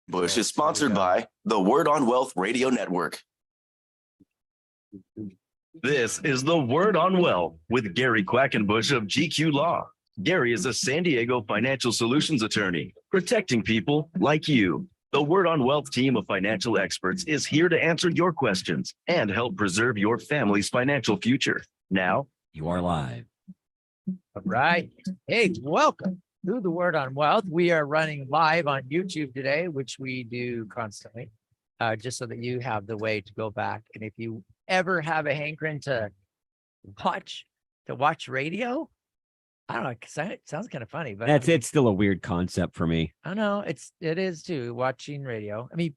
Quackenbush is sponsored by the Word on Wealth Radio Network. This is the Word on Wealth with Gary Quackenbush of GQ Law. Gary is a San Diego financial solutions attorney, protecting people like you. The Word on Wealth team of financial experts is here to answer your questions and help preserve your family's financial future. Now, you are live. All right. Hey, welcome to the Word on Wealth. We are running live on YouTube today, which we do constantly, just so that you have the way to go back. And if you ever have a hankering to watch radio, I don't know, it sounds kind of funny, but it's still a weird concept for me. I know it is too, watching radio. I mean,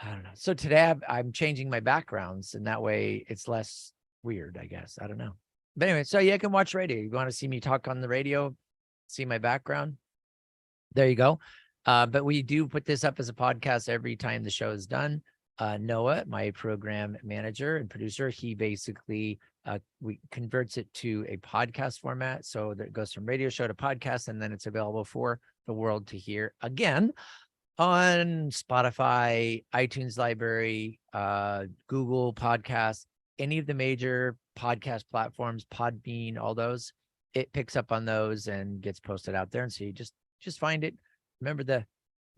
I don't know. So today I'm changing my backgrounds, and that way it's less weird, I guess. I don't know. But anyway, so yeah, you can watch radio. You want to see me talk on the radio, see my background. There you go. But we do put this up as a podcast every time the show is done. Noah, my program manager and producer, he basically we converts it to a podcast format. So that it goes from radio show to podcast, and then it's available for the world to hear again on Spotify, iTunes library, Google Podcasts, any of the major podcast platforms, Podbean, all those. It picks up on those and gets posted out there. And so you just find it. Remember the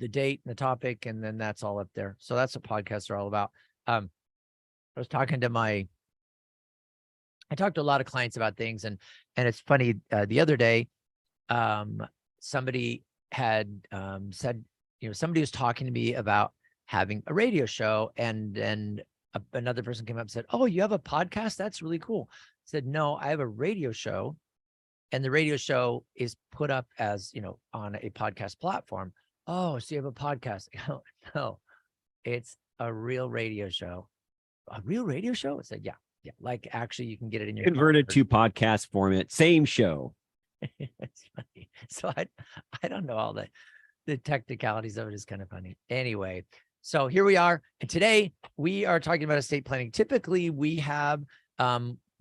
date and the topic, and then that's all up there. So that's what podcasts are all about. I was talking to I talked to a lot of clients about things, and it's funny. The other day, somebody had said, somebody was talking to me about having a radio show, and then another person came up and said, "Oh, you have a podcast? That's really cool." I said, "No, I have a radio show, and the radio show is put up as, on a podcast platform." "Oh, so you have a podcast?" "No, it's a real radio show." "A real radio show?" I said, yeah. Like, actually, you can get it in your converted to podcast format, same show. It's funny. So I don't know all the technicalities of it. Is kind of funny. Anyway, so here we are, and today we are talking about estate planning. Typically, we have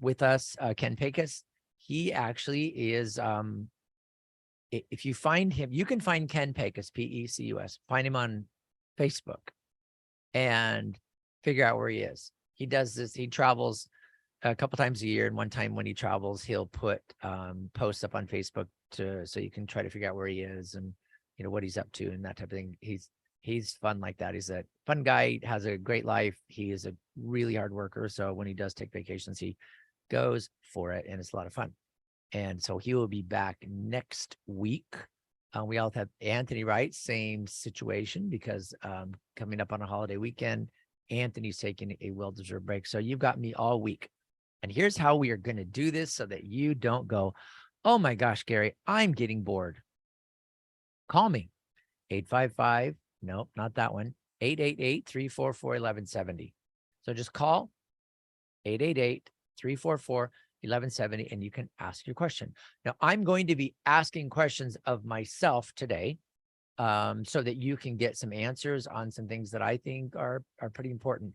with us Ken Pecos. He actually is. If you find him, you can find Ken Pecos, Pecus. Find him on Facebook and figure out where he is. He does this. He travels a couple times a year, and one time when he travels, he'll put posts up on Facebook so you can try to figure out where he is and what he's up to and that type of thing. He's fun like that. He's a fun guy, has a great life. He is a really hard worker. So when he does take vacations, he goes for it, and it's a lot of fun. And so he will be back next week. We all have Anthony, right? Same situation, because coming up on a holiday weekend, Anthony's taking a well-deserved break. So you've got me all week. And here's how we are going to do this so that you don't go, "Oh my gosh, Gary, I'm getting bored." Call me. 855, nope, not that one. 888-344-1170. So just call 888-344-1170, and you can ask your question. Now, I'm going to be asking questions of myself today, so that you can get some answers on some things that I think are pretty important.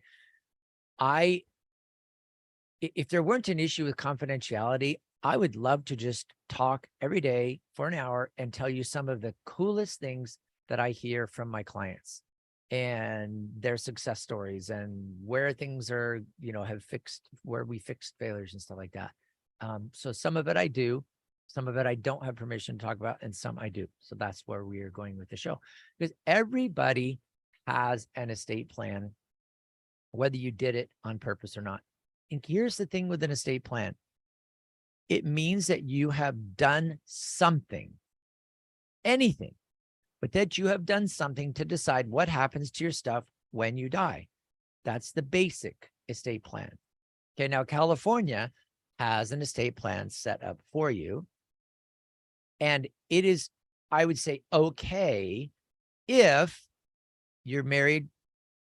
If there weren't an issue with confidentiality, I would love to just talk every day for an hour and tell you some of the coolest things that I hear from my clients and their success stories and where things are, have fixed, where we fixed failures and stuff like that. So some of it I do, some of it I don't have permission to talk about, and some I do. So that's where we are going with the show, because everybody has an estate plan, whether you did it on purpose or not. And here's the thing with an estate plan. It means that you have done something, anything, but that you have done something to decide what happens to your stuff when you die. That's the basic estate plan. Okay, now California has an estate plan set up for you. And it is, I would say, okay if you're married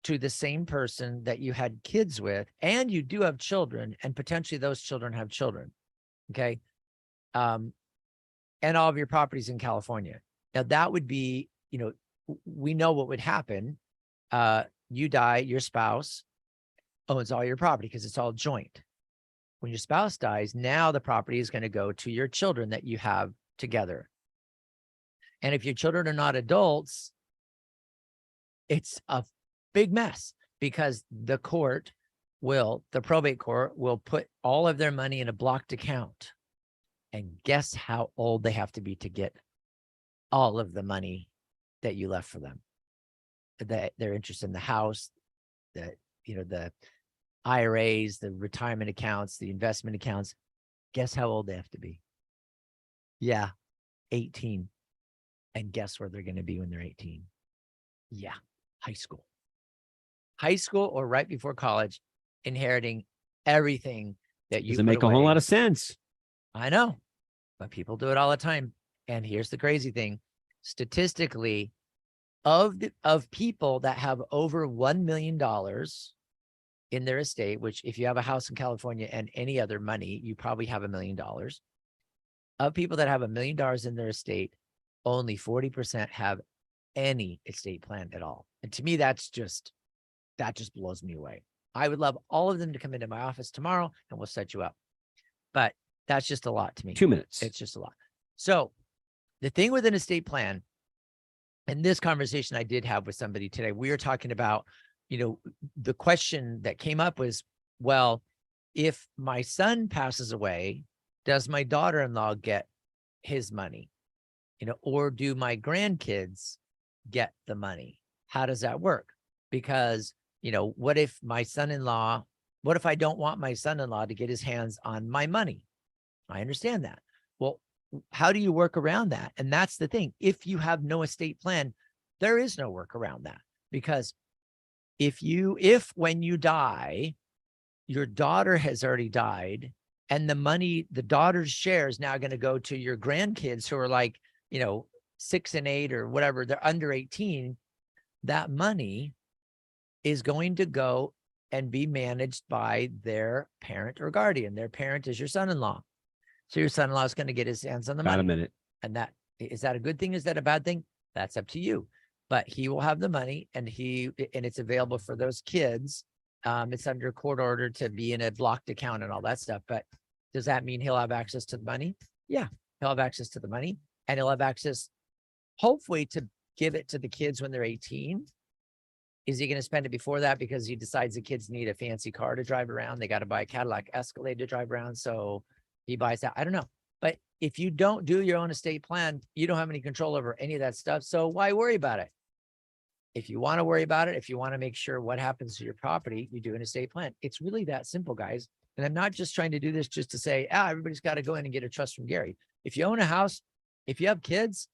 to the same person that you had kids with, and you do have children, and potentially those children have children. Okay. And all of your properties in California. Now that would be, we know what would happen. You die, your spouse owns all your property because it's all joint. When your spouse dies, now the property is going to go to your children that you have together. And if your children are not adults, it's a big mess because the probate court will put all of their money in a blocked account. And guess how old they have to be to get all of the money that you left for them? Their interest in the house, the IRAs, the retirement accounts, the investment accounts. Guess how old they have to be? Yeah, 18. And guess where they're going to be when they're 18? Yeah, high school. High school or right before college, inheriting everything that you Doesn't make a whole lot of sense. I know, but people do it all the time. And here's the crazy thing. Statistically, of people that have over $1 million in their estate, which if you have a house in California and any other money, you probably have $1 million. Of people that have $1 million in their estate, only 40% have any estate plan at all. And to me, that just blows me away. I would love all of them to come into my office tomorrow and we'll set you up. But that's just a lot to me. 2 minutes. It's just a lot. So the thing with an estate plan, and this conversation I did have with somebody today, we were talking about, the question that came up was, well, if my son passes away, does my daughter-in-law get his money? Or do my grandkids get the money? How does that work? Because, what if I don't want my son-in-law to get his hands on my money? I understand that. Well, how do you work around that? And that's the thing. If you have no estate plan, there is no work around that, because if when you die, your daughter has already died and the money, the daughter's share is now going to go to your grandkids who are like, 6 and 8 or whatever, they're under 18, that money is going to go and be managed by their parent or guardian. Their parent is your son-in-law. So your son-in-law is going to get his hands on the money. About a minute. And is that a good thing? Is that a bad thing? That's up to you. But he will have the money and it's available for those kids. It's under court order to be in a blocked account and all that stuff. But does that mean he'll have access to the money? Yeah, he'll have access to the money, and he'll have access, hopefully, to give it to the kids when they're 18. Is he going to spend it before that because he decides the kids need a fancy car to drive around? They got to buy a Cadillac Escalade to drive around. So he buys that. I don't know. But if you don't do your own estate plan, you don't have any control over any of that stuff. So why worry about it? If you want to worry about it, if you want to make sure what happens to your property, you do an estate plan. It's really that simple, guys. And I'm not just trying to do this just to say, everybody's got to go in and get a trust from Gary. If you own a house, if you have kids,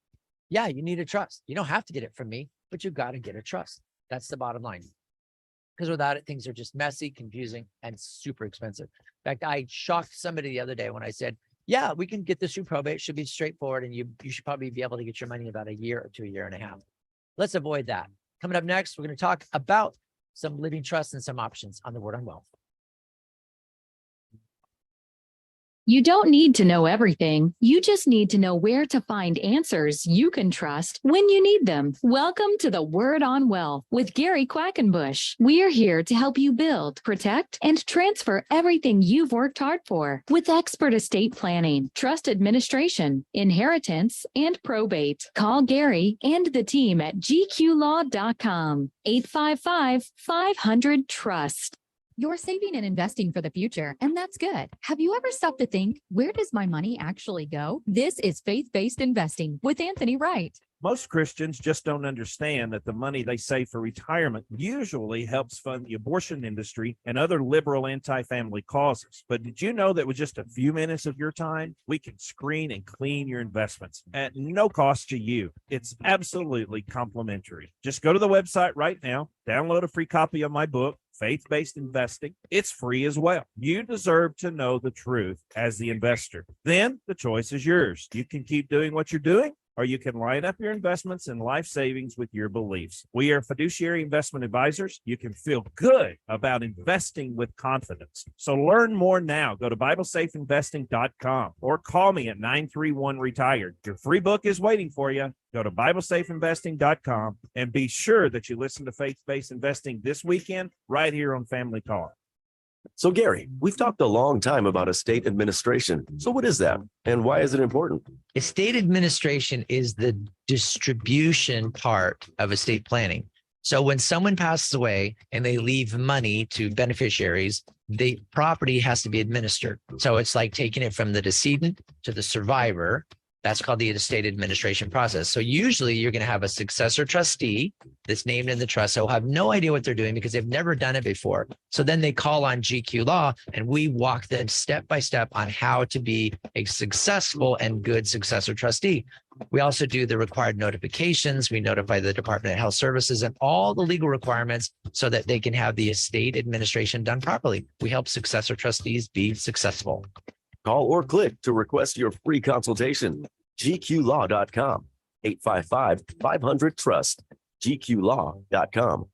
yeah, you need a trust. You don't have to get it from me, but you've got to get a trust. That's the bottom line. Because without it, things are just messy, confusing, and super expensive. In fact, I shocked somebody the other day when I said, yeah, we can get this through probate. It should be straightforward. And you should probably be able to get your money in about a year to a year and a half. Let's avoid that. Coming up next, we're going to talk about some living trusts and some options on the Word on Wealth. You don't need to know everything. You just need to know where to find answers you can trust when you need them. Welcome to the Word on Wealth with Gary Quackenbush. We are here to help you build, protect, and transfer everything you've worked hard for with expert estate planning, trust administration, inheritance, and probate. Call Gary and the team at gqlaw.com, 855-500-TRUST. You're saving and investing for the future, and that's good. Have you ever stopped to think, where does my money actually go? This is Faith-Based Investing with Anthony Wright. Most Christians just don't understand that the money they save for retirement usually helps fund the abortion industry and other liberal anti-family causes. But did you know that with just a few minutes of your time, we can screen and clean your investments at no cost to you? It's absolutely complimentary. Just go to the website right now, download a free copy of my book, Faith-Based Investing. It's free as well. You deserve to know the truth as the investor. Then the choice is yours. You can keep doing what you're doing, or you can line up your investments and life savings with your beliefs. We are fiduciary investment advisors. You can feel good about investing with confidence. So learn more now. Go to BibleSafeInvesting.com or call me at 931-RETIRED. Your free book is waiting for you. Go to BibleSafeInvesting.com and be sure that you listen to Faith-Based Investing this weekend right here on Family Talk. So, Gary, we've talked a long time about estate administration. So what is that and why is it important? Estate administration is the distribution part of estate planning. So when someone passes away and they leave money to beneficiaries, the property has to be administered. So it's like taking it from the decedent to the survivor. That's called the estate administration process. So usually you're going to have a successor trustee that's named in the trust. So have no idea what they're doing because they've never done it before. So then they call on GQ Law and we walk them step by step on how to be a successful and good successor trustee. We also do the required notifications. We notify the Department of Health Services and all the legal requirements so that they can have the estate administration done properly. We help successor trustees be successful. Call or click to request your free consultation. gqlaw.com, 855-500-TRUST, gqlaw.com.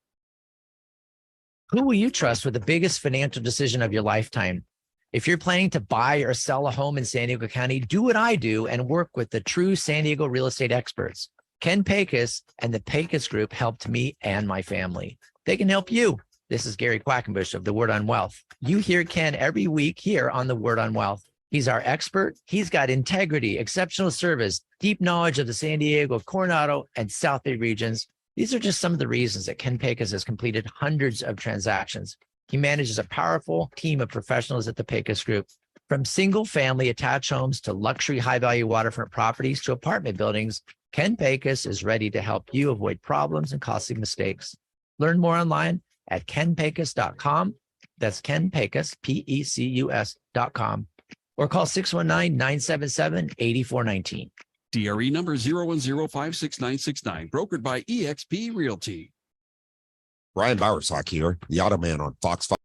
Who will you trust with the biggest financial decision of your lifetime? If you're planning to buy or sell a home in San Diego County, do what I do and work with the true San Diego real estate experts. Ken Pecos and the Pecos Group helped me and my family. They can help you. This is Gary Quackenbush of The Word on Wealth. You hear Ken every week here on The Word on Wealth. He's our expert. He's got integrity, exceptional service, deep knowledge of the San Diego, Coronado, and South Bay regions. These are just some of the reasons that Ken Pecos has completed hundreds of transactions. He manages a powerful team of professionals at the Pecos Group. From single-family attached homes to luxury high-value waterfront properties to apartment buildings, Ken Pecos is ready to help you avoid problems and costly mistakes. Learn more online at kenpecos.com. That's Ken Pecos, Pecus.com. Or call 619-977-8419. DRE number 010566969, brokered by eXp Realty. Brian Bowersock here, the Auto Man on Fox 5.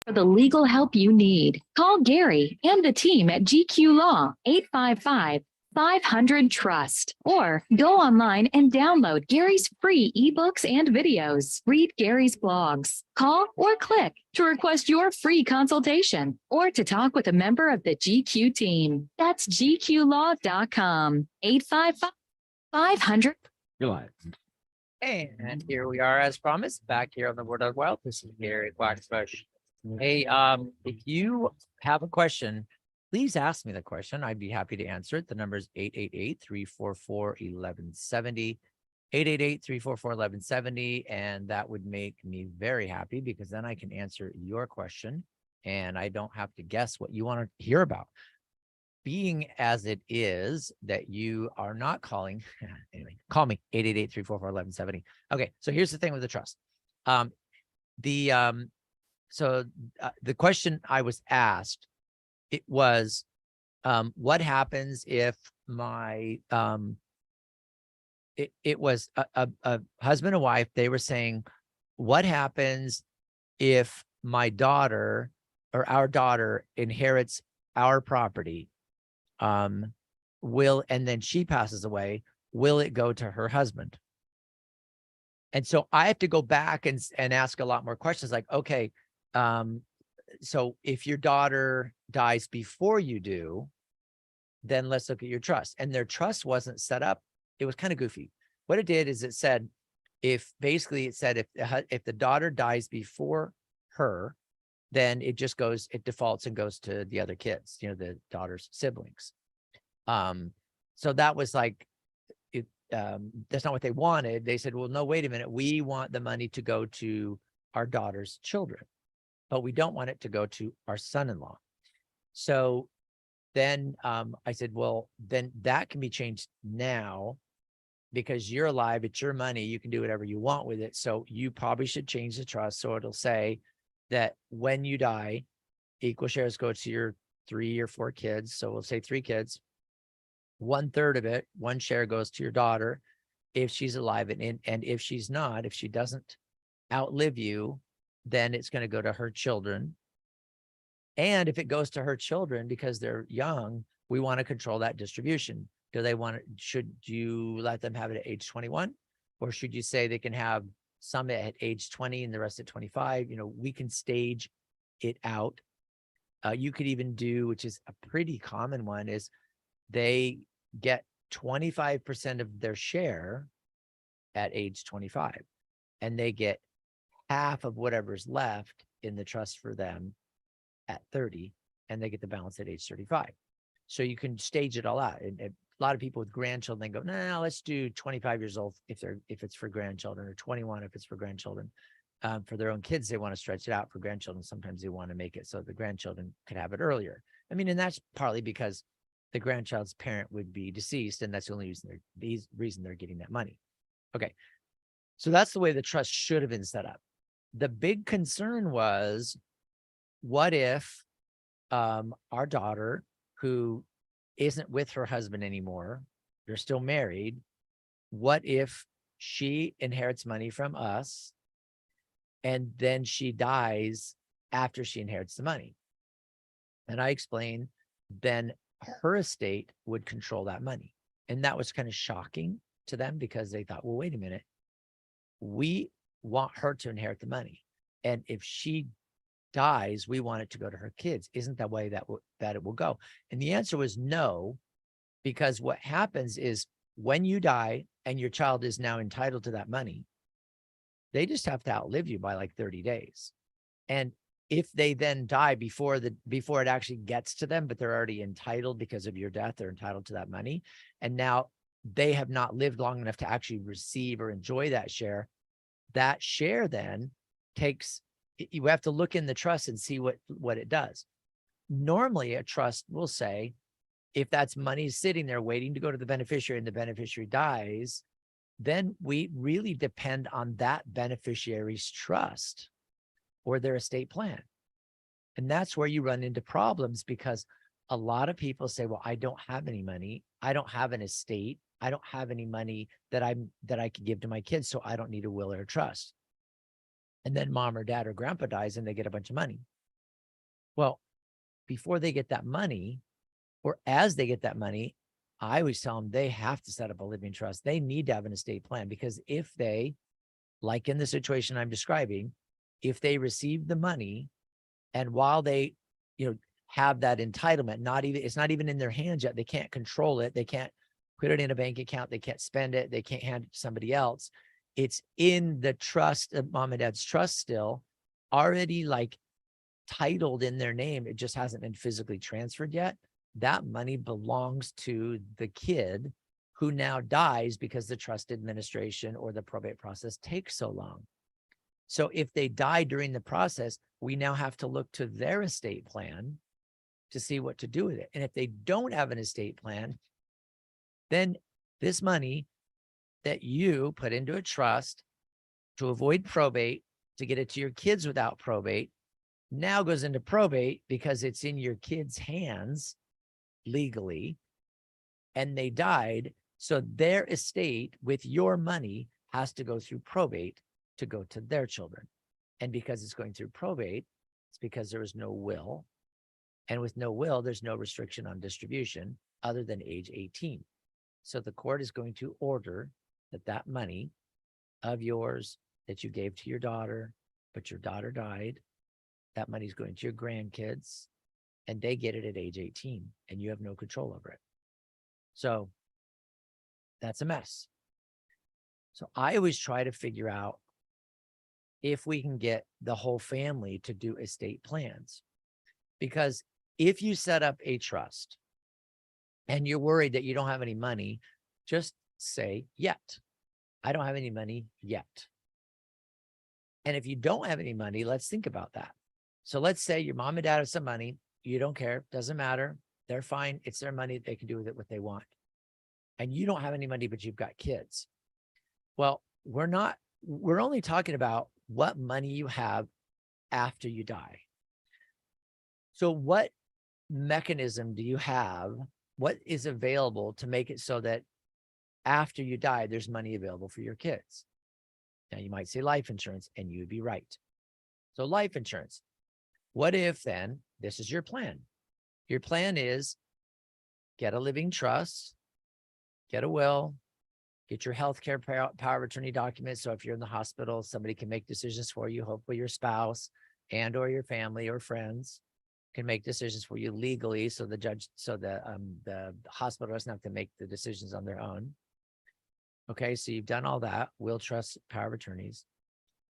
For the legal help you need, call Gary and the team at GQ Law, 855-500-TRUST, or go online and download Gary's free ebooks and videos. Read Gary's blogs. Call or click to request your free consultation or to talk with a member of the GQ team. That's gqlaw.com, 855-500. You're live. And here we are, as promised, back here on The Word on Wealth. This is Gary Quackenbush. Hey, if you have a question, please ask me the question. I'd be happy to answer it. The number is 888-344-1170, 888-344-1170. And that would make me very happy because then I can answer your question and I don't have to guess what you want to hear about. Being as it is that you are not calling, anyway, call me 888-344-1170. Okay, so here's the thing with the trust. So the question I was asked, it was, what happens if my, it was a husband and wife, they were saying, what happens if my daughter or our daughter inherits our property? And then she passes away, will it go to her husband? And so I have to go back and ask a lot more questions like, okay, so if your daughter dies before you do, then let's look at your trust. And their trust wasn't set up. It was kind of goofy. What it did is it said, if the daughter dies before her, then it just goes, it defaults and goes to the other kids, the daughter's siblings. So that was like, that's not what they wanted. They said, well, no, wait a minute. We want the money to go to our daughter's children, but we don't want it to go to our son-in-law. So then I said, well, then that can be changed now. because you're alive, it's your money, you can do whatever you want with it. So you probably should change the trust. So it'll say that when you die, equal shares go to your 3 or 4 kids. So we'll say 3 kids, 1/3 of it, 1 share goes to your daughter if she's alive. And if she's not, if she doesn't outlive you, then it's going to go to her children. And if it goes to her children because they're young, we want to control that distribution. Do they want it? Should you let them have it at age 21? Or should you say they can have some at age 20 and the rest at 25? You know, we can stage it out. You could even do, which is a pretty common one, is they get 25% of their share at age 25, and they get half of whatever's left in the trust for them at 30, and they get the balance at age 35. So you can stage it all out. And a lot of people with grandchildren go, no, let's do 25 years old if it's for grandchildren, or 21 if it's for grandchildren. For their own kids, they want to stretch it out. For grandchildren, sometimes they want to make it so the grandchildren could have it earlier. I mean, and that's partly because the grandchild's parent would be deceased, and that's the only reason they're getting that money. Okay, so that's the way the trust should have been set up. The big concern was, what if our daughter, who isn't with her husband anymore, they're still married, what if she inherits money from us and then she dies after she inherits the money? And I explained, then her estate would control that money. And that was kind of shocking to them, because they thought, well, wait a minute, we want her to inherit the money, and if she dies, we want it to go to her kids. Isn't that way that it will go? And the answer was no, because what happens is when you die and your child is now entitled to that money, they just have to outlive you by like 30 days. And if they then die before it actually gets to them, but they're already entitled because of your death, they're entitled to that money, and now they have not lived long enough to actually receive or enjoy that share. That share then takes, you have to look in the trust and see what it does. Normally, a trust will say, if that's money sitting there waiting to go to the beneficiary and the beneficiary dies, then we really depend on that beneficiary's trust or their estate plan. And that's where you run into problems, because a lot of people say, well, I don't have any money. I don't have an estate. I don't have any money that I could give to my kids, so I don't need a will or a trust. And then mom or dad or grandpa dies and they get a bunch of money. Well, before they get that money, or as they get that money, I always tell them they have to set up a living trust. They need to have an estate plan, because if they, like in the situation I'm describing, if they receive the money and while they, have that entitlement, it's not even in their hands yet, they can't control it, they can't put it in a bank account, they can't spend it, they can't hand it to somebody else. It's in the trust of mom and dad's trust still, already like titled in their name. It just hasn't been physically transferred yet. That money belongs to the kid who now dies because the trust administration or the probate process takes so long. So if they die during the process, we now have to look to their estate plan to see what to do with it. And if they don't have an estate plan, then this money that you put into a trust to avoid probate, to get it to your kids without probate, now goes into probate because it's in your kids' hands legally, and they died. So their estate with your money has to go through probate to go to their children. And because it's going through probate, it's because there was no will. And with no will, there's no restriction on distribution other than age 18. So the court is going to order that money of yours that you gave to your daughter, but your daughter died, that money is going to your grandkids, and they get it at age 18, and you have no control over it. So that's a mess. So I always try to figure out if we can get the whole family to do estate plans. Because if you set up a trust and you're worried that you don't have any money, just say, yet. I don't have any money yet. And if you don't have any money, let's think about that. So let's say your mom and dad have some money. You don't care. Doesn't matter. They're fine. It's their money. They can do with it what they want. and you don't have any money, but you've got kids. Well, we're only talking about what money you have after you die. So what mechanism do you have? What is available to make it so that after you die, there's money available for your kids? Now you might say life insurance, and you would be right. So life insurance. What if then this is your plan? Your plan is get a living trust, get a will, get your healthcare power of attorney documents. So if you're in the hospital, somebody can make decisions for you. Hopefully your spouse and or your family or friends can make decisions for you legally. So the hospital doesn't have to make the decisions on their own. Okay, so you've done all that, will, trust, power of attorneys.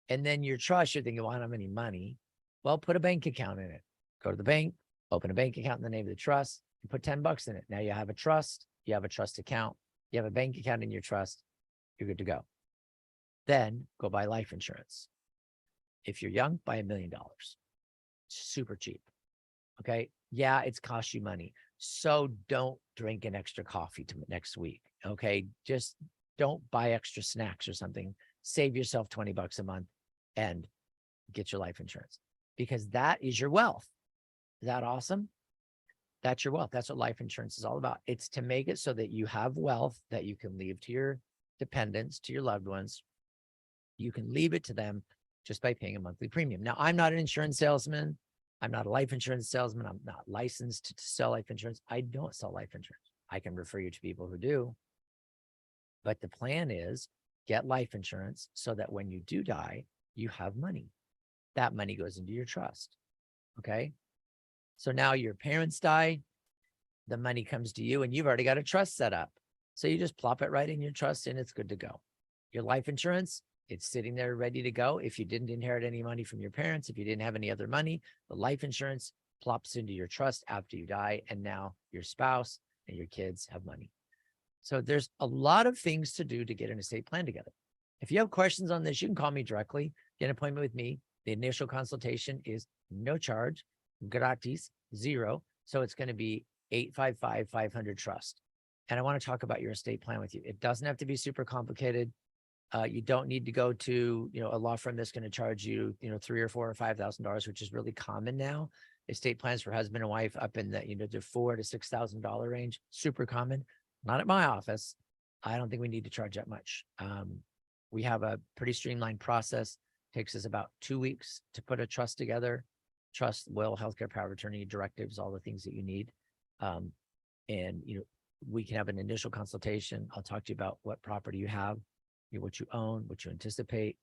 And then your trust, you're thinking, well, I don't have any money. Well, put a bank account in it. Go to the bank, open a bank account in the name of the trust, and put $10 in it. Now you have a trust, you have a trust account, you have a bank account in your trust, you're good to go. Then go buy life insurance. If you're young, buy $1 million. Super cheap. Okay. Yeah, it's cost you money. So don't drink an extra coffee next week. Okay. Just don't buy extra snacks or something. Save yourself $20 a month and get your life insurance, because that is your wealth. Is that awesome? That's your wealth. That's what life insurance is all about. It's to make it so that you have wealth that you can leave to your dependents, to your loved ones. You can leave it to them just by paying a monthly premium. Now, I'm not an insurance salesman. I'm not a life insurance salesman. I'm not licensed to sell life insurance. I don't sell life insurance. I can refer you to people who do. But the plan is get life insurance so that when you do die, you have money. That money goes into your trust. Okay. So now your parents die, the money comes to you, and you've already got a trust set up. So you just plop it right in your trust and it's good to go. Your life insurance, it's sitting there ready to go. If you didn't inherit any money from your parents, if you didn't have any other money, the life insurance plops into your trust after you die. And now your spouse and your kids have money. So there's a lot of things to do to get an estate plan together. If you have questions on this, you can call me directly, get an appointment with me. The initial consultation is no charge, gratis, zero. So it's going to be 855-500 trust. And I want to talk about your estate plan with you. It doesn't have to be super complicated. You don't need to go to, a law firm that's going to charge you, $3,000 or $4,000 or $5,000, which is really common now. Estate plans for husband and wife up in the, the $4,000 to $6,000 range, super common. Not at my office. I don't think we need to charge that much. We have a pretty streamlined process. Takes us about 2 weeks to put a trust together. Trust, will, healthcare power of attorney, directives, all the things that you need. And we can have an initial consultation. I'll talk to you about what property you have, what you own, what you anticipate,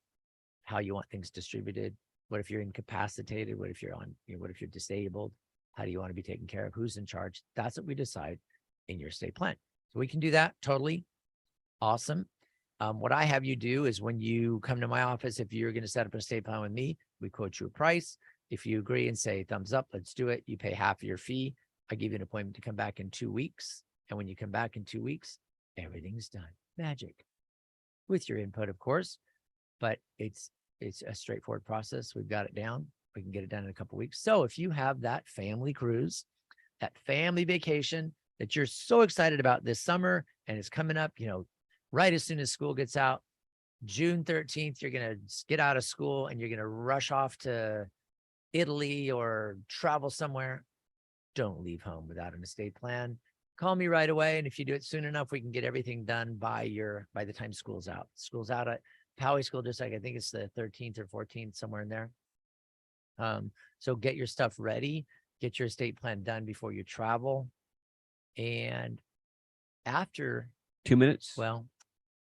how you want things distributed. What if you're incapacitated? What if you're what if you're disabled? How do you want to be taken care of? Who's in charge? That's what we decide in your estate plan. So we can do that. Totally awesome. What I have you do is when you come to my office, if you're going to set up an estate plan with me, we quote you a price. If you agree and say thumbs up, let's do it. You pay half of your fee. I give you an appointment to come back in 2 weeks. And when you come back in 2 weeks, everything's done. Magic. With your input, of course, but it's a straightforward process. We've got it down. We can get it done in a couple of weeks. So if you have that family cruise, that family vacation that you're so excited about this summer, and it's coming up, right as soon as school gets out, June 13th, you're going to get out of school and you're going to rush off to Italy or travel somewhere. Don't leave home without an estate plan. Call me right away. And if you do it soon enough, we can get everything done by the time school's out. School's out at Poway School District. I think it's the 13th or 14th, somewhere in there. So get your stuff ready, get your estate plan done before you travel. And after 2 minutes. Well,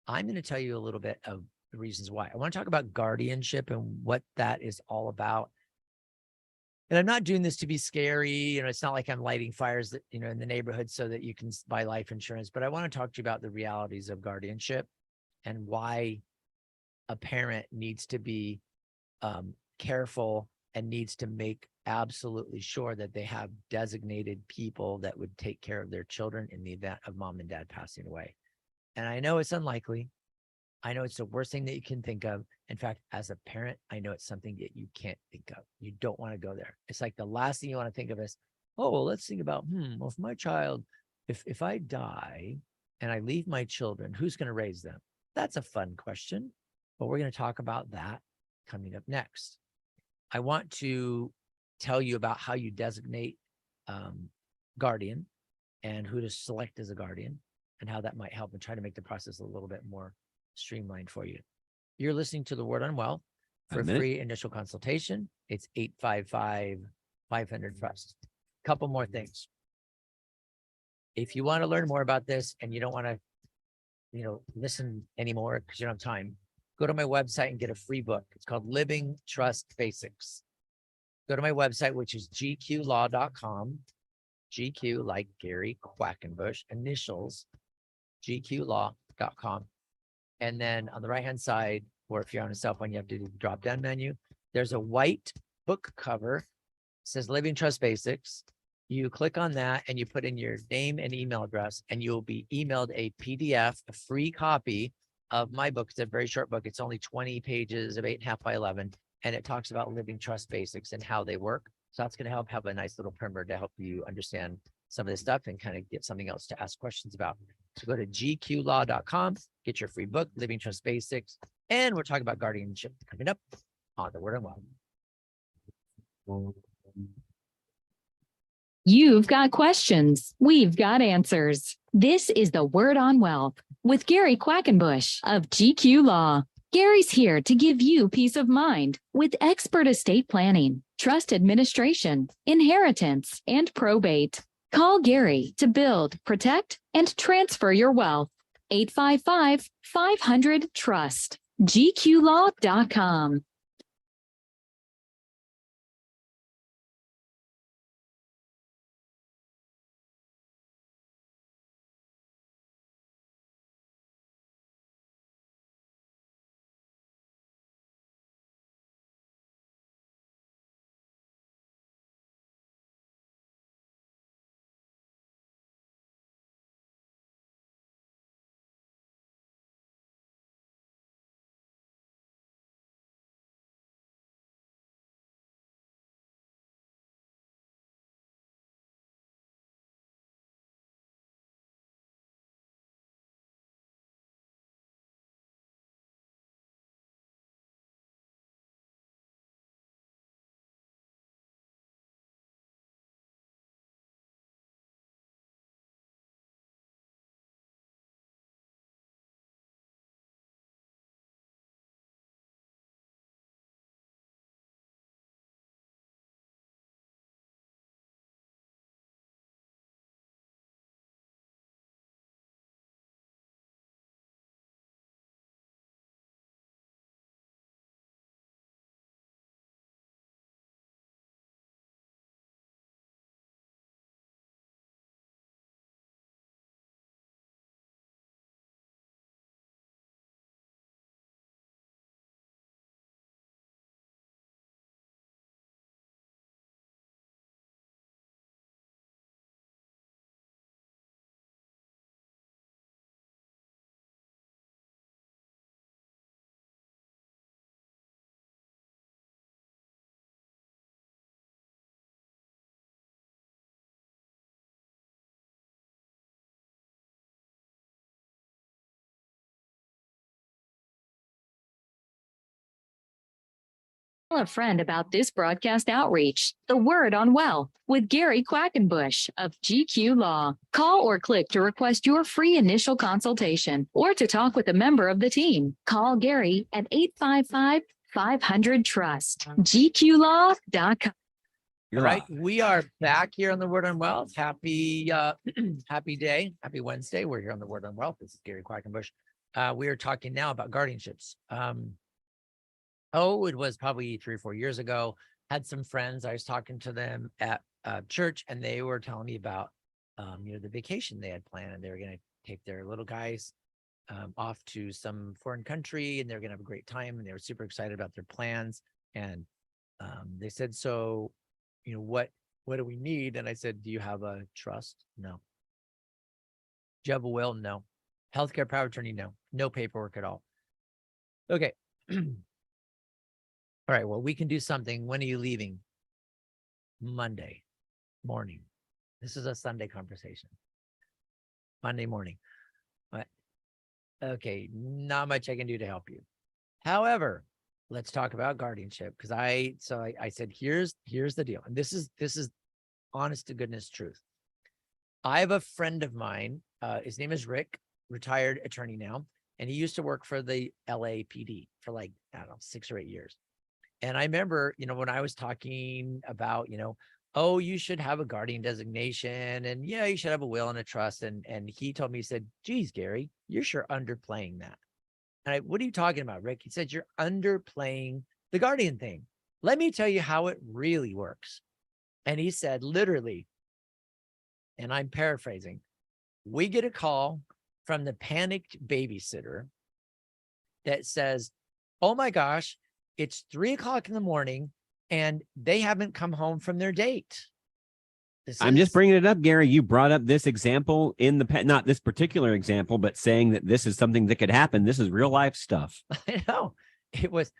I'm going to tell you a little bit of the reasons why. I want to talk about guardianship and what that is all about. And I'm not doing this to be scary. It's not like I'm lighting fires that, in the neighborhood so that you can buy life insurance, but I want to talk to you about the realities of guardianship and why a parent needs to be careful and needs to make absolutely sure that they have designated people that would take care of their children in the event of mom and dad passing away. And I know it's unlikely. I know it's the worst thing that you can think of. In fact, as a parent, I know it's something that you can't think of. You don't want to go there. It's like the last thing you want to think of is, oh, well, let's think about, well, if my child, if I die and I leave my children, who's going to raise them? That's a fun question, but we're going to talk about that coming up next. I want to tell you about how you designate guardian and who to select as a guardian and how that might help and try to make the process a little bit more streamlined for you. You're listening to The Word on Wealth. For a free initial consultation, it's 855-500-TRUST. Couple more things. If you want to learn more about this and you don't want to, listen anymore because you don't have time, go to my website and get a free book. It's called Living Trust Basics. Go to my website, which is gqlaw.com. GQ like Gary Quackenbush, initials, gqlaw.com. And then on the right-hand side, or if you're on a cell phone, you have to do the drop-down menu. There's a white book cover. It says Living Trust Basics. You click on that and you put in your name and email address, and you'll be emailed a PDF, a free copy of my book. It's a very short book. It's only 20 pages of 8.5 by 11. And it talks about living trust basics and how they work. So that's going to help have a nice little primer to help you understand some of this stuff and kind of get something else to ask questions about. So go to gqlaw.com, get your free book, Living Trust Basics. And we're talking about guardianship coming up on The Word on Wealth. You've got questions. We've got answers. This is The Word on Wealth with Gary Quackenbush of GQ Law. Gary's here to give you peace of mind with expert estate planning, trust administration, inheritance, and probate. Call Gary to build, protect, and transfer your wealth. 855-500-TRUST. gqlaw.com. Tell a friend about this broadcast outreach, The Word on Wealth with Gary Quackenbush of GQ Law. Call or click to request your free initial consultation or to talk with a member of the team. Call Gary at 855-500-TRUST. gqlaw.com. All right, we are back here on The Word on Wealth. Happy happy day, happy Wednesday. We're here on The Word on Wealth. This is Gary Quackenbush. We are talking now about guardianships. It was probably 3 or 4 years ago. Had some friends. I was talking to them at church, and they were telling me about, the vacation they had planned, and they were going to take their little guys off to some foreign country, and they're going to have a great time, and they were super excited about their plans. And they said, so, what do we need? And I said, do you have a trust? No. Do you have a will? No. Healthcare power of attorney? No. No paperwork at all. Okay. All right, well, we can do something. When are you leaving? Monday morning. This is a Sunday conversation. Monday morning. okay, not much I can do to help you. However, let's talk about guardianship. Cause I said, here's the deal. And this is honest to goodness truth. I have a friend of mine, his name is Rick, retired attorney now. And he used to work for the LAPD for like, I don't know, 6 or 8 years. And I remember, when I was talking about, oh, you should have a guardian designation and yeah, you should have a will and a trust. And he told me, he said, geez, Gary, you're sure underplaying that. And what are you talking about, Rick? He said, you're underplaying the guardian thing. Let me tell you how it really works. And he said, literally, and I'm paraphrasing, we get a call from the panicked babysitter that says, oh my gosh, it's 3 o'clock in the morning and they haven't come home from their date. I'm just bringing it up, Gary. You brought up this example in the not this particular example, but saying that this is something that could happen. This is real life stuff. I know it was.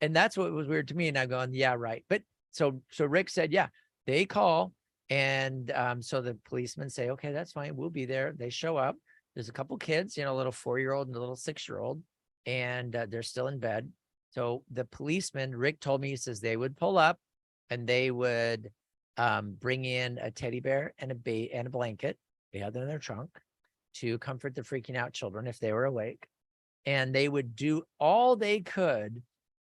And that's what was weird to me. And I'm going, yeah, right. But so Rick said, yeah, they call. And so the policemen say, okay, that's fine. We'll be there. They show up. There's a couple kids, a little 4-year-old and a little 6-year-old, and they're still in bed. So the policeman, Rick told me, he says they would pull up and they would bring in a teddy bear and a blanket. They had them in their trunk to comfort the freaking out children if they were awake. And they would do all they could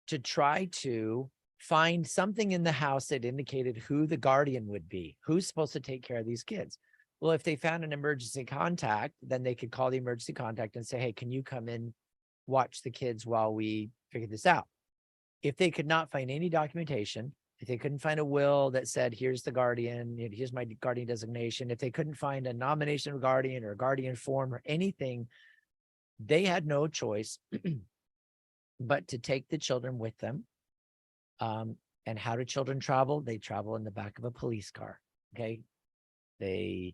to try to find something in the house that indicated who the guardian would be, who's supposed to take care of these kids. Well, if they found an emergency contact, then they could call the emergency contact and say, hey, can you come in, watch the kids while we figure this out? If they could not find any documentation, if they couldn't find a will that said, here's the guardian, here's my guardian designation, if they couldn't find a nomination of guardian or a guardian form or anything, they had no choice but to take the children with them. And how do children travel? They travel in the back of a police car. Okay. They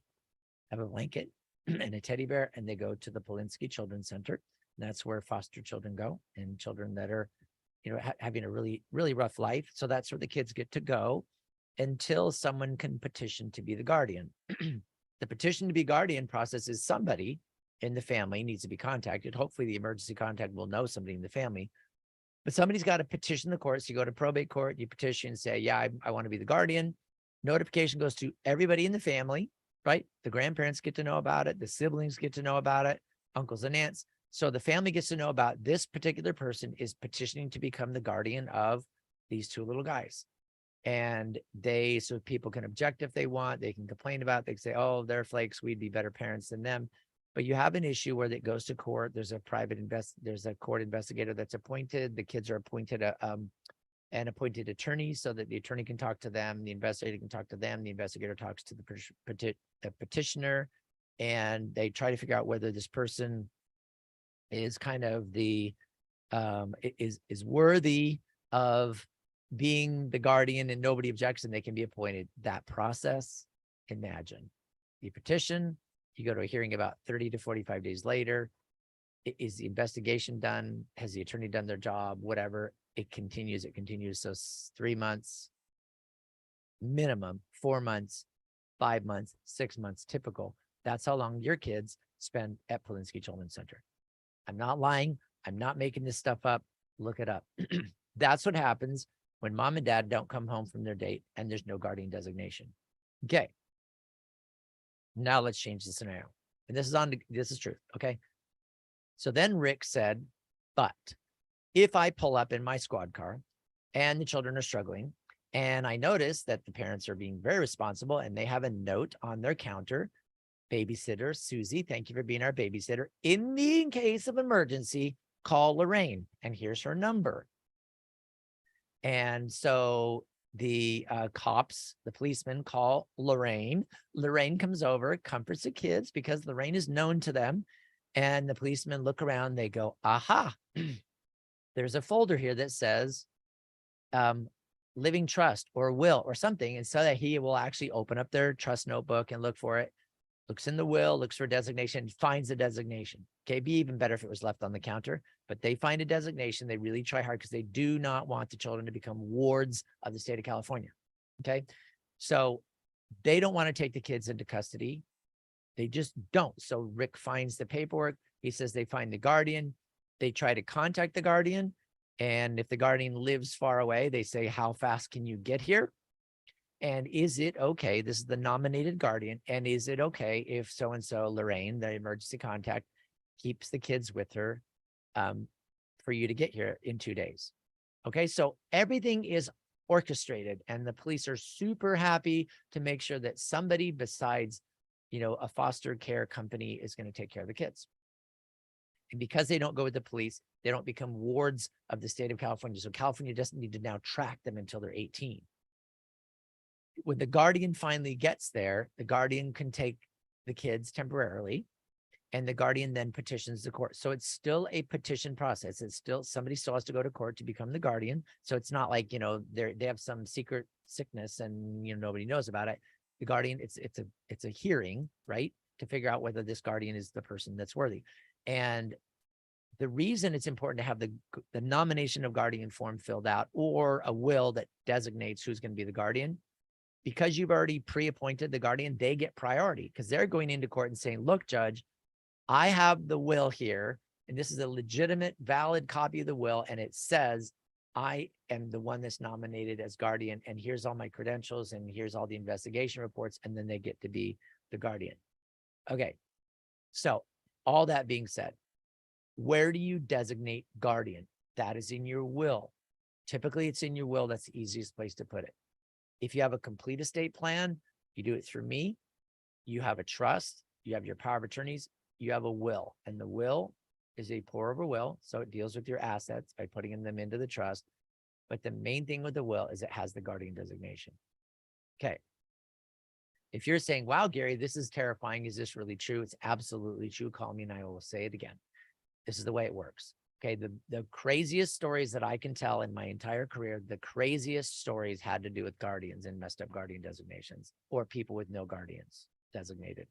have a blanket and a teddy bear, and they go to the Polinsky Children's Center. And that's where foster children go, and children that are, having a really, really rough life. So that's where the kids get to go until someone can petition to be the guardian. The petition to be guardian process is somebody in the family needs to be contacted. Hopefully the emergency contact will know somebody in the family, but somebody's got to petition the courts. You go to probate court, you petition and say, yeah, I want to be the guardian. Notification goes to everybody in the family, right? The grandparents get to know about it. The siblings get to know about it, uncles and aunts. So the family gets to know about this particular person is petitioning to become the guardian of these 2 little guys. And so people can object if they want, they can complain about it. They can say, oh, they're flakes, we'd be better parents than them. But you have an issue where it goes to court. There's a court investigator that's appointed. The kids are appointed an appointed attorney so that the attorney can talk to them. The investigator can talk to them. The investigator talks to the petitioner, and they try to figure out whether this person is kind of is worthy of being the guardian, and nobody objects and they can be appointed. That process, imagine you petition, you go to a hearing about 30 to 45 days later. Is the investigation done? Has the attorney done their job? Whatever. It continues. So 3 months, minimum, 4 months, 5 months, 6 months, typical. That's how long your kids spend at Polinsky Children's Center. I'm not lying. I'm not making this stuff up. Look it up. That's what happens when mom and dad don't come home from their date and there's no guardian designation. Okay. Now let's change the scenario. And this is truth. Okay. So then Rick said, but if I pull up in my squad car and the children are struggling, and I notice that the parents are being very responsible and they have a note on their counter, babysitter Susie, thank you for being our babysitter. In the case of emergency, call Lorraine, and here's her number. And so the cops, the policemen call Lorraine. Lorraine comes over, comforts the kids because Lorraine is known to them. And the policemen look around, they go, aha, there's a folder here that says living trust or will or something. And so that he will actually open up their trust notebook and look for it, looks in the will, looks for designation, finds a designation. Okay, it'd be even better if it was left on the counter, but they find a designation. They really try hard because they do not want the children to become wards of the state of California. Okay, so they don't want to take the kids into custody. They just don't. So Rick finds the paperwork. He says they find the guardian, they try to contact the guardian, and if the guardian lives far away, they say, how fast can you get here? And is it okay? This is the nominated guardian. And is it okay if so-and-so, Lorraine, the emergency contact, keeps the kids with her for you to get here in 2 days? Okay, so everything is orchestrated, and the police are super happy to make sure that somebody besides, a foster care company is going to take care of the kids. And because they don't go with the police, they don't become wards of the state of California. So California doesn't need to now track them until they're 18. When the guardian finally gets there, the guardian can take the kids temporarily, and the guardian then petitions the court. So it's still a petition process. It's still, somebody still has to go to court to become the guardian. So it's not like, they have some secret sickness and, nobody knows about it. The guardian, it's a hearing, right? To figure out whether this guardian is the person that's worthy. And the reason it's important to have the nomination of guardian form filled out, or a will that designates who's going to be the guardian, because you've already pre-appointed the guardian, they get priority because they're going into court and saying, look, judge, I have the will here, and this is a legitimate, valid copy of the will, and it says I am the one that's nominated as guardian, and here's all my credentials, and here's all the investigation reports, and then they get to be the guardian. Okay, so all that being said, where do you designate guardian? That is in your will. Typically, it's in your will. That's the easiest place to put it. If you have a complete estate plan, you do it through me. You have a trust, you have your power of attorneys, you have a will, and the will is a pour over will. So it deals with your assets by putting them into the trust. But the main thing with the will is it has the guardian designation. Okay. If you're saying, wow, Gary, this is terrifying. Is this really true? It's absolutely true. Call me and I will say it again. This is the way it works. Okay. The craziest stories that I can tell in my entire career, the craziest stories had to do with guardians and messed up guardian designations, or people with no guardians designated.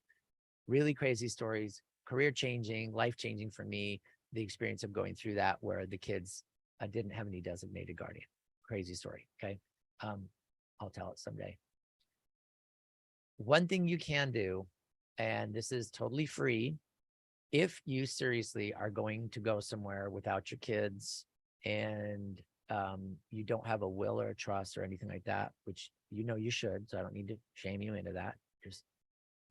Really crazy stories, career changing, life changing for me. The experience of going through that where the kids didn't have any designated guardian. Crazy story. Okay. I'll tell it someday. One thing you can do, and this is totally free, if you seriously are going to go somewhere without your kids and you don't have a will or a trust or anything like that, which you should, so I don't need to shame you into that. Just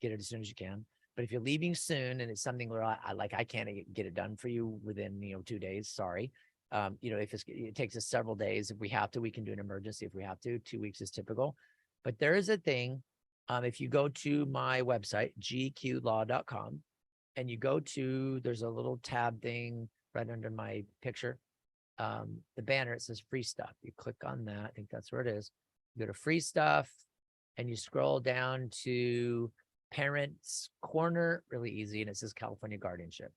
get it as soon as you can. But if you're leaving soon and it's something where I can't get it done for you within 2 days, sorry. If it takes us several days, if we have to, we can do an emergency if we have to. 2 weeks is typical. But there is a thing. If you go to my website, gqlaw.com, and you go to, there's a little tab thing right under my picture. The banner, it says free stuff. You click on that. I think that's where it is. You go to free stuff and you scroll down to Parents Corner, really easy. And it says California Guardianship.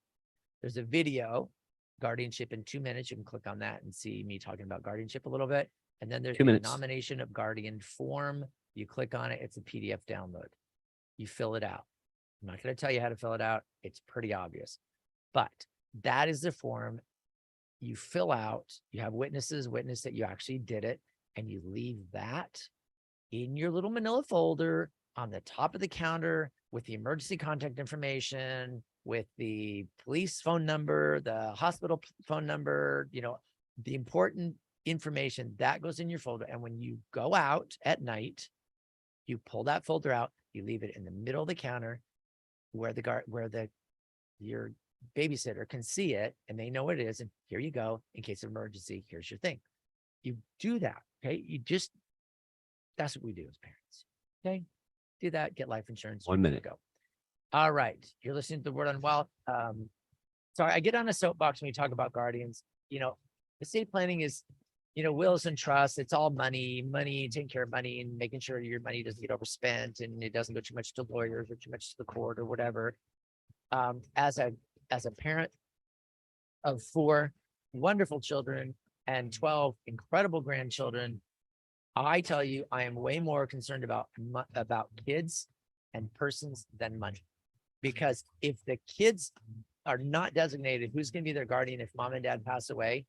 There's a video, Guardianship in 2 minutes. You can click on that and see me talking about guardianship a little bit. And then there's a nomination of guardian form. You click on it. It's a PDF download. You fill it out. I'm not going to tell you how to fill it out. It's pretty obvious, but that is the form you fill out. You have witness that you actually did it, and you leave that in your little manila folder on the top of the counter with the emergency contact information, with the police phone number, the hospital phone number, the important information that goes in your folder. And when you go out at night, you pull that folder out, you leave it in the middle of the counter where your babysitter can see it and they know what it is. And here you go. In case of emergency, here's your thing. You do that. Okay. That's what we do as parents. Okay. Do that. Get life insurance. 1 minute. Go. All right. You're listening to the Word on Wealth. Sorry, I get on a soapbox when we talk about guardians. Estate planning is, wills and trusts. It's all money, taking care of money and making sure your money doesn't get overspent and it doesn't go too much to lawyers or too much to the court or whatever. As a parent of 4 wonderful children and 12 incredible grandchildren, I tell you, I am way more concerned about kids and persons than money. Because if the kids are not designated, who's going to be their guardian if mom and dad pass away?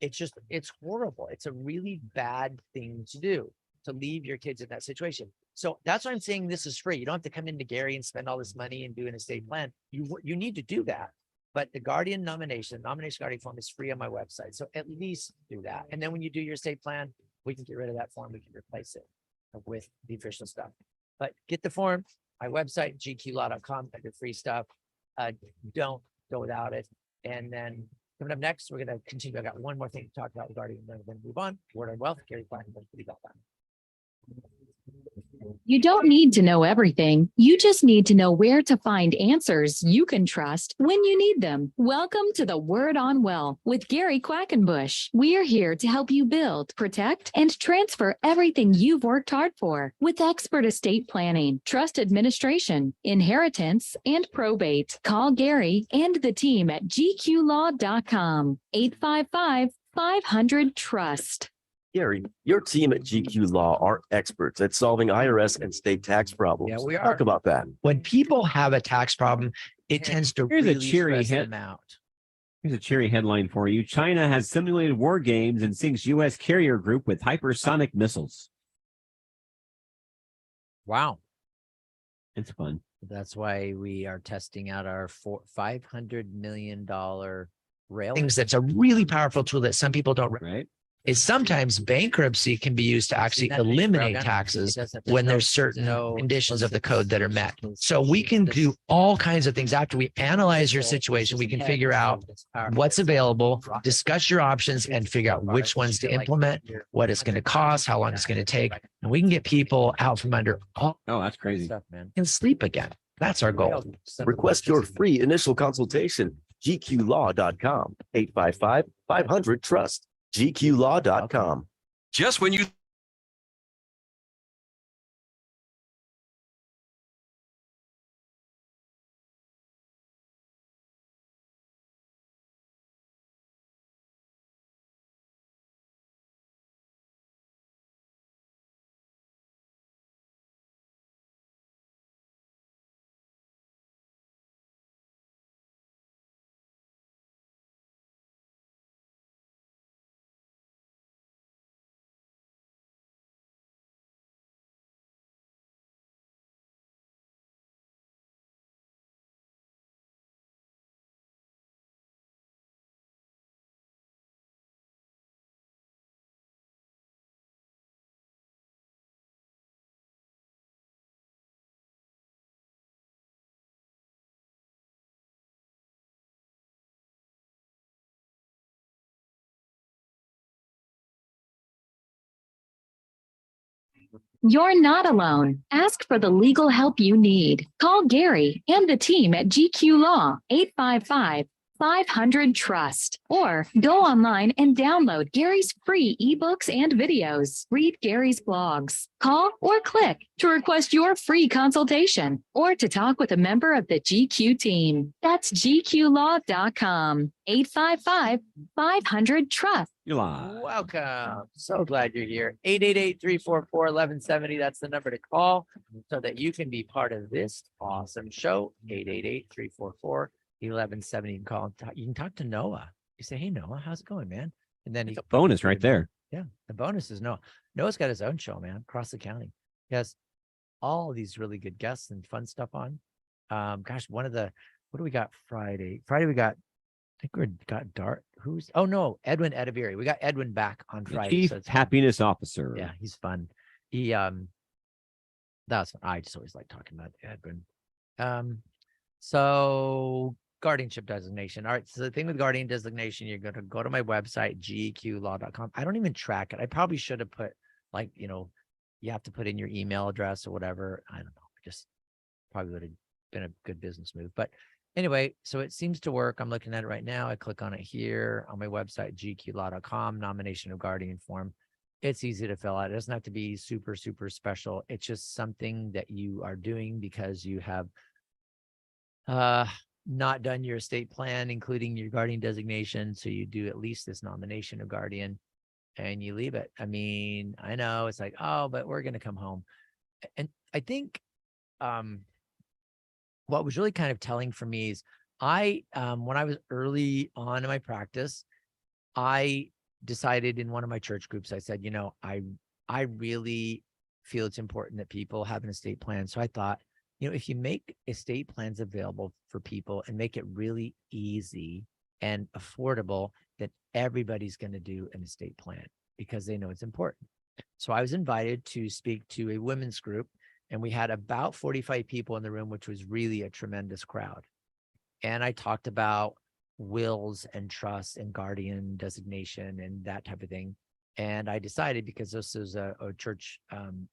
It's horrible. It's a really bad thing to do, to leave your kids in that situation. So that's why I'm saying this is free. You don't have to come into Gary and spend all this money and do an estate plan. You need to do that. But the Guardian nomination Guardian form is free on my website. So at least do that. And then when you do your estate plan, we can get rid of that form. We can replace it with the official stuff. But get the form, my website, gqlaw.com, the free stuff. Don't go without it. And then coming up next, we're going to continue. I got one more thing to talk about regarding, then we're going to move on. Word on Wealth, Gary Quackenbush, what do you got that? You don't need to know everything. You just need to know where to find answers you can trust when you need them. Welcome to the Word on Wealth with Gary Quackenbush. We're here to help you build, protect, and transfer everything you've worked hard for with expert estate planning, trust administration, inheritance, and probate. Call Gary and the team at gqlaw.com. 855-500-TRUST. Gary, your team at GQ Law are experts at solving IRS and state tax problems. Yeah, we are. Talk about that. When people have a tax problem, it tends to Here's a really cheery stress them out. Here's a cheery headline for you. China has simulated war games and sinks U.S. carrier group with hypersonic missiles. Wow. It's fun. That's why we are testing out our $500 million rail. Things that's a really powerful tool that some people don't Right. is sometimes bankruptcy can be used to actually eliminate taxes when there's certain conditions of the code that are met. So we can do all kinds of things after we analyze your situation. We can figure out what's available, discuss your options, and figure out which ones to implement, what it's going to cost, how long it's going to take. And we can get people out from under all Oh, that's crazy. stuff, man, and sleep again. That's our goal. Request your free initial consultation. gqlaw.com. 855-500-TRUST. gqlaw.com. Just when you You're not alone. Ask for the legal help you need. Call Gary and the team at GQ Law, 855-500-TRUST, or go online and download Gary's free ebooks and videos. Read Gary's blogs. Call or click to request your free consultation or to talk with a member of the GQ team. That's gqlaw.com, 855-500-TRUST. You're live. Welcome. So glad you're here. 888-344-1170. That's the number to call so that you can be part of this awesome show. 888-344-1170. You can call and talk. You can talk to Noah. You say, hey, Noah, how's it going, man? And then It's a bonus right there. Yeah. The bonus is Noah. Noah's got his own show, man, across the county. He has all these really good guests and fun stuff on. Gosh, what do we got Friday? Friday, we got, I think we got Dart. Edwin Edaviri. We got Edwin back on The Friday. Chief so it's fun. Happiness Officer. Yeah, he's fun. That's fun. I just always like talking about Edwin. So guardianship designation. All right. So the thing with guardian designation, you're going to go to my website, gqlaw.com. I don't even track it. I probably should have put you have to put in your email address or whatever. I don't know. Just probably would have been a good business move. But anyway, so it seems to work. I'm looking at it right now. I click on it here on my website, gqlaw.com, nomination of guardian form. It's easy to fill out. It doesn't have to be super, super special. It's just something that you are doing because you have not done your estate plan, including your guardian designation. So you do at least this nomination of guardian and you leave it. I mean, I know it's like, oh, but we're going to come home. And I think what was really kind of telling for me is when I was early on in my practice, I decided in one of my church groups, I said, I really feel it's important that people have an estate plan. So I thought, if you make estate plans available for people and make it really easy and affordable, then everybody's going to do an estate plan because they know it's important. So I was invited to speak to a women's group, and we had about 45 people in the room, which was really a tremendous crowd. And I talked about wills and trusts and guardian designation and that type of thing. And I decided, because this is a church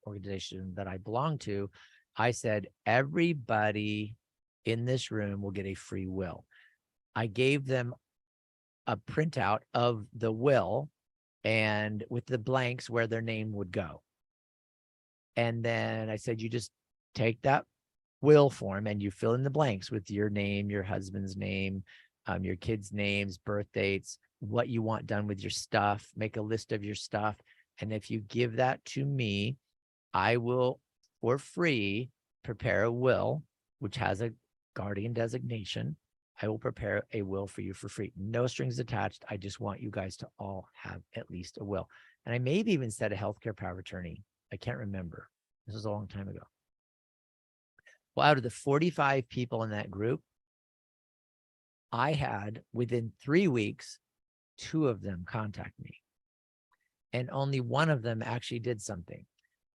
organization that I belong to, I said, everybody in this room will get a free will. I gave them a printout of the will and with the blanks where their name would go. And then I said, you just take that will form and you fill in the blanks with your name, your husband's name, your kids' names, birth dates, what you want done with your stuff, make a list of your stuff. And if you give that to me, I will, for free, prepare a will, which has a guardian designation. I will prepare a will for you for free. No strings attached. I just want you guys to all have at least a will. And I maybe even said a healthcare power of attorney. I can't remember. This was a long time ago. Well, out of the 45 people in that group, I had, within 3 weeks, 2 of them contact me. And only one of them actually did something.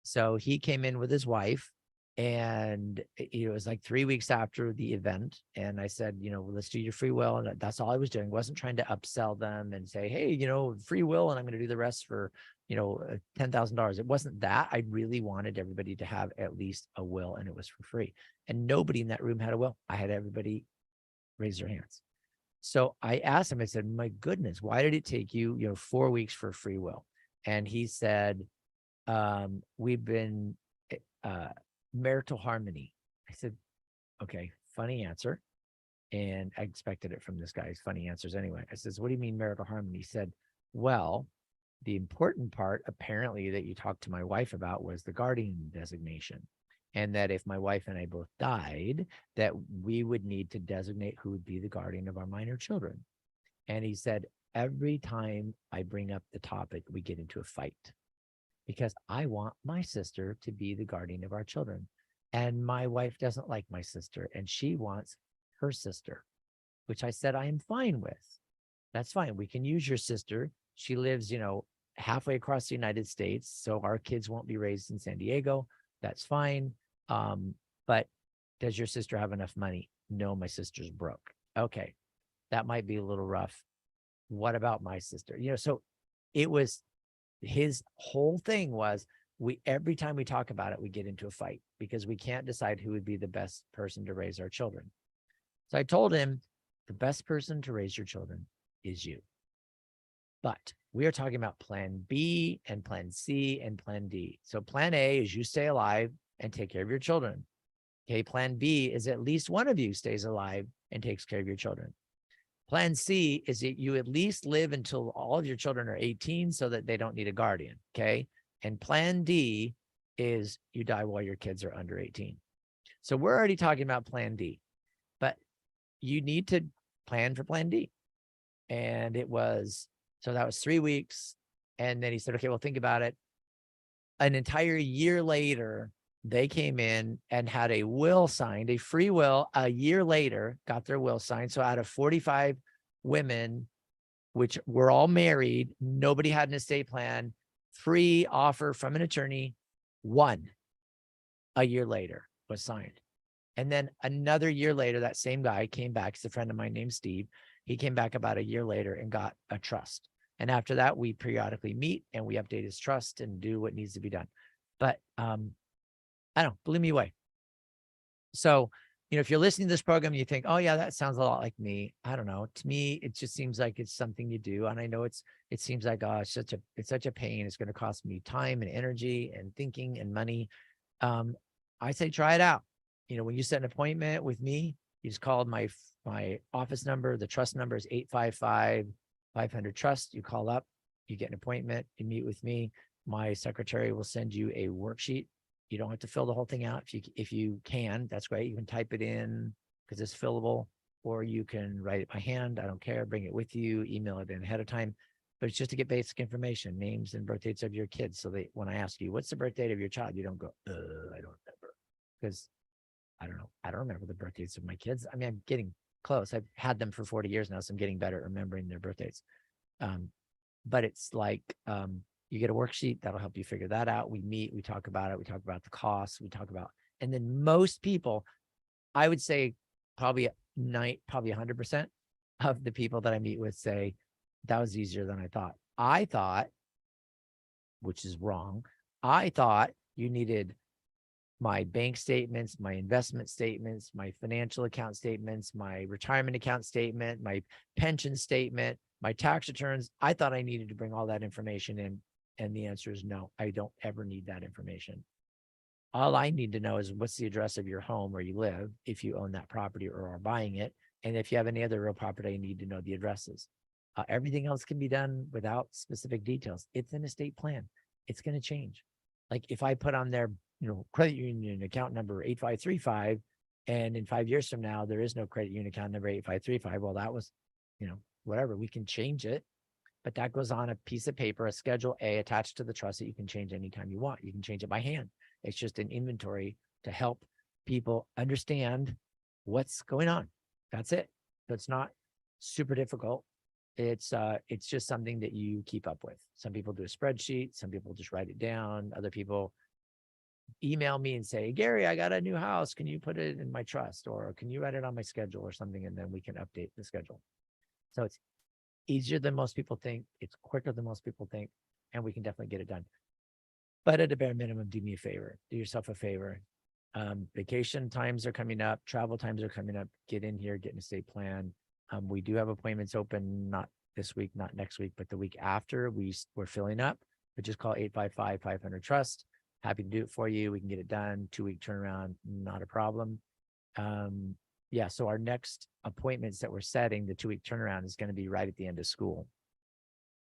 So he came in with his wife, and it was like 3 weeks after the event. And I said, let's do your free will. And that's all I was doing. I wasn't trying to upsell them and say, hey, free will, and I'm going to do the rest for, $10,000. It wasn't that. I really wanted everybody to have at least a will, and it was for free. And nobody in that room had a will. I had everybody raise their hands. So I asked him, I said, my goodness, why did it take you, 4 weeks for free will? And he said, we've been marital harmony. I said, okay, funny answer. And I expected it from this guy. Funny answers anyway. I says, what do you mean marital harmony? He said, well, the important part apparently that you talked to my wife about was the guardian designation. And that if my wife and I both died, that we would need to designate who would be the guardian of our minor children. And he said, every time I bring up the topic, we get into a fight because I want my sister to be the guardian of our children. And my wife doesn't like my sister, and she wants her sister, which I said, I am fine with. That's fine. We can use your sister. She lives, halfway across the United States. So our kids won't be raised in San Diego. That's fine. But does your sister have enough money? No, my sister's broke. Okay. That might be a little rough. What about my sister? So it was, his whole thing was, every time we talk about it, we get into a fight because we can't decide who would be the best person to raise our children. So I told him, the best person to raise your children is you. But we are talking about plan B and plan C and plan D. So plan A is you stay alive and take care of your children. Okay. Plan B is at least one of you stays alive and takes care of your children. Plan C is that you at least live until all of your children are 18 so that they don't need a guardian. Okay. And plan D is you die while your kids are under 18. So we're already talking about plan D, but you need to plan for plan D. And so that was 3 weeks. And then he said, okay, well, think about it. An entire year later, they came in and had a will signed, a free will. A year later, got their will signed. So out of 45 women, which were all married, nobody had an estate plan, free offer from an attorney, one a year later was signed. And then another year later, that same guy came back. He's a friend of mine named Steve. He came back about a year later and got a trust. And after that, we periodically meet and we update his trust and do what needs to be done. But I don't know, blew me away. So, if you're listening to this program, you think, oh yeah, that sounds a lot like me. I don't know. To me, it just seems like it's something you do. And I know it seems like, oh, it's such a pain. It's going to cost me time and energy and thinking and money. I say, try it out. When you set an appointment with me, you just call my office number. The trust number is 855-500-TRUST. You call up, you get an appointment, you meet with me. My secretary will send you a worksheet. You don't have to fill the whole thing out. If you can, that's great. You can type it in because it's fillable, or you can write it by hand. I don't care. Bring it with you, email it in ahead of time. But it's just to get basic information, names and birth dates of your kids. So when I ask you, what's the birth date of your child? You don't go, I don't remember. Because I don't know. I don't remember the birthdays of my kids. I mean, I'm getting close. I've had them for 40 years now, so I'm getting better at remembering their birthdays. But it's like you get a worksheet that'll help you figure that out. We meet, we talk about it, we talk about the costs, we talk about, and then most people, I would say probably 100% of the people that I meet with say that was easier than I thought. I thought, which is wrong, I thought you needed my bank statements, my investment statements, my financial account statements, my retirement account statement, my pension statement, my tax returns. I thought I needed to bring all that information in. And the answer is no, I don't ever need that information. All I need to know is what's the address of your home where you live, if you own that property or are buying it. And if you have any other real property, I need to know the addresses. Everything else can be done without specific details. It's an estate plan. It's going to change. Like if I put on there, credit union account number 8535, and in 5 years from now, there is no credit union account number 8535. Well, that was, whatever, we can change it, but that goes on a piece of paper, a Schedule A attached to the trust that you can change anytime you want. You can change it by hand. It's just an inventory to help people understand what's going on. That's it. So it's not super difficult. It's just something that you keep up with. Some people do a spreadsheet. Some people just write it down. Other people email me and say, Gary, I got a new house. Can you put it in my trust, or can you write it on my schedule or something? And then we can update the schedule. So it's easier than most people think. It's quicker than most people think, and we can definitely get it done. But at a bare minimum, do me a favor, do yourself a favor. Vacation times are coming up, travel times are coming up. Get in here, get an estate plan. We do have appointments open, not this week, not next week, but the week after. We're filling up, but just call 855-500-TRUST. Happy to do it for you. We can get it done. 2-week turnaround, not a problem. Yeah, so our next appointments that we're setting, the 2-week turnaround, is going to be right at the end of school.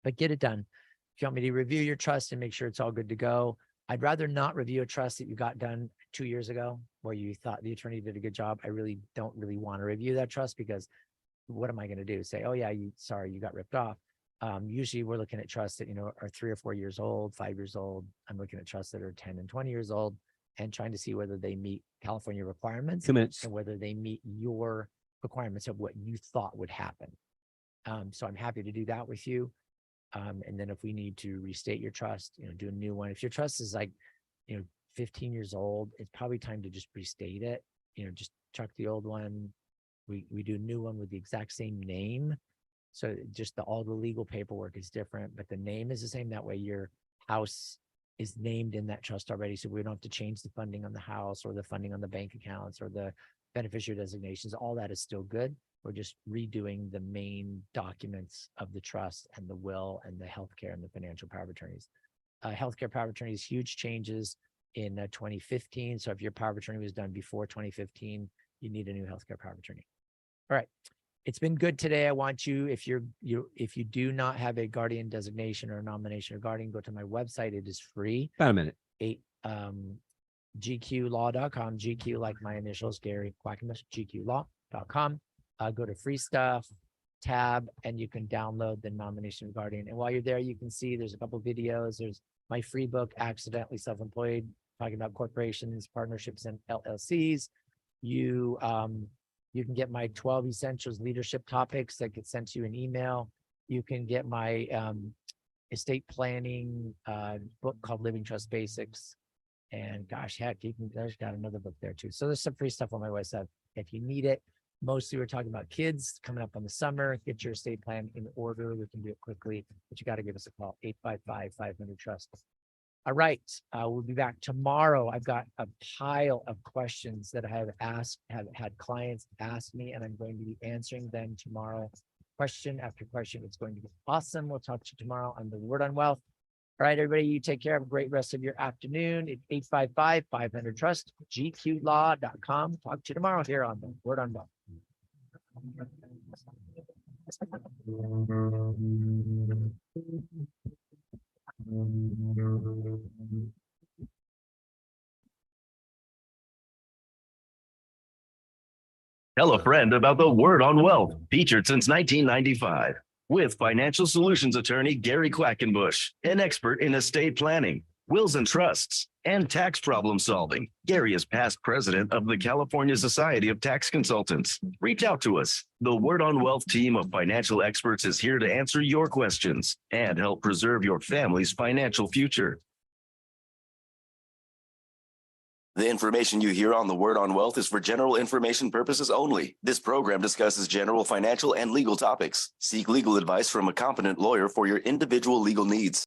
But get it done. If you want me to review your trust and make sure it's all good to go, I'd rather not review a trust that you got done 2 years ago where you thought the attorney did a good job. I really don't want to review that trust, because what am I going to do? Say, oh yeah, sorry, you got ripped off. Usually we're looking at trusts that, are 3 or 4 years old, 5 years old. I'm looking at trusts that are 10 and 20 years old and trying to see whether they meet California requirements and whether they meet your requirements of what you thought would happen. So I'm happy to do that with you. And then if we need to restate your trust, do a new one. If your trust is like, 15 years old, it's probably time to just restate it. Just chuck the old one. We do a new one with the exact same name. So just all the legal paperwork is different, but the name is the same. That way your house is named in that trust already. So we don't have to change the funding on the house or the funding on the bank accounts or the beneficiary designations. All that is still good. We're just redoing the main documents of the trust and the will and the healthcare and the financial power of attorneys. Healthcare power of attorneys, huge changes in 2015. So if your power of attorney was done before 2015, you need a new healthcare power of attorney. All right. It's been good today. I want you, if you do not have a guardian designation or nomination or guardian, go to my website. It is free. About a minute. GQlaw.com, GQ like my initials, Gary Quackenbush, GQlaw.com. Go to free stuff tab and you can download the nomination of guardian. And while you're there, you can see there's a couple of videos. There's my free book, Accidentally Self-Employed, talking about corporations, partnerships, and LLCs. You can get my 12 essentials leadership topics that get sent to you in email. You can get my estate planning book called Living Trust Basics. And gosh, heck, there's got another book there too. So there's some free stuff on my website if you need it. Mostly we're talking about kids coming up on the summer. Get your estate plan in order. We can do it quickly, but you got to give us a call, 855-500-TRUST. All right, we'll be back tomorrow. I've got a pile of questions that I have had clients ask me, and I'm going to be answering them tomorrow, question after question. It's going to be awesome. We'll talk to you tomorrow on the Word on Wealth. All right, everybody, you take care. Have a great rest of your afternoon. It's 855-500-TRUST, GQlaw.com. Talk to you tomorrow here on the Word on Wealth. Tell a friend about the Word on Wealth, featured since 1995, with financial solutions attorney Gary Quackenbush, an expert in estate planning. wills and trusts, and tax problem solving. Gary is past president of the California Society of Tax Consultants. Reach out to us. The Word on Wealth team of financial experts is here to answer your questions and help preserve your family's financial future. The information you hear on the Word on Wealth is for general information purposes only. This program discusses general financial and legal topics. Seek legal advice from a competent lawyer for your individual legal needs.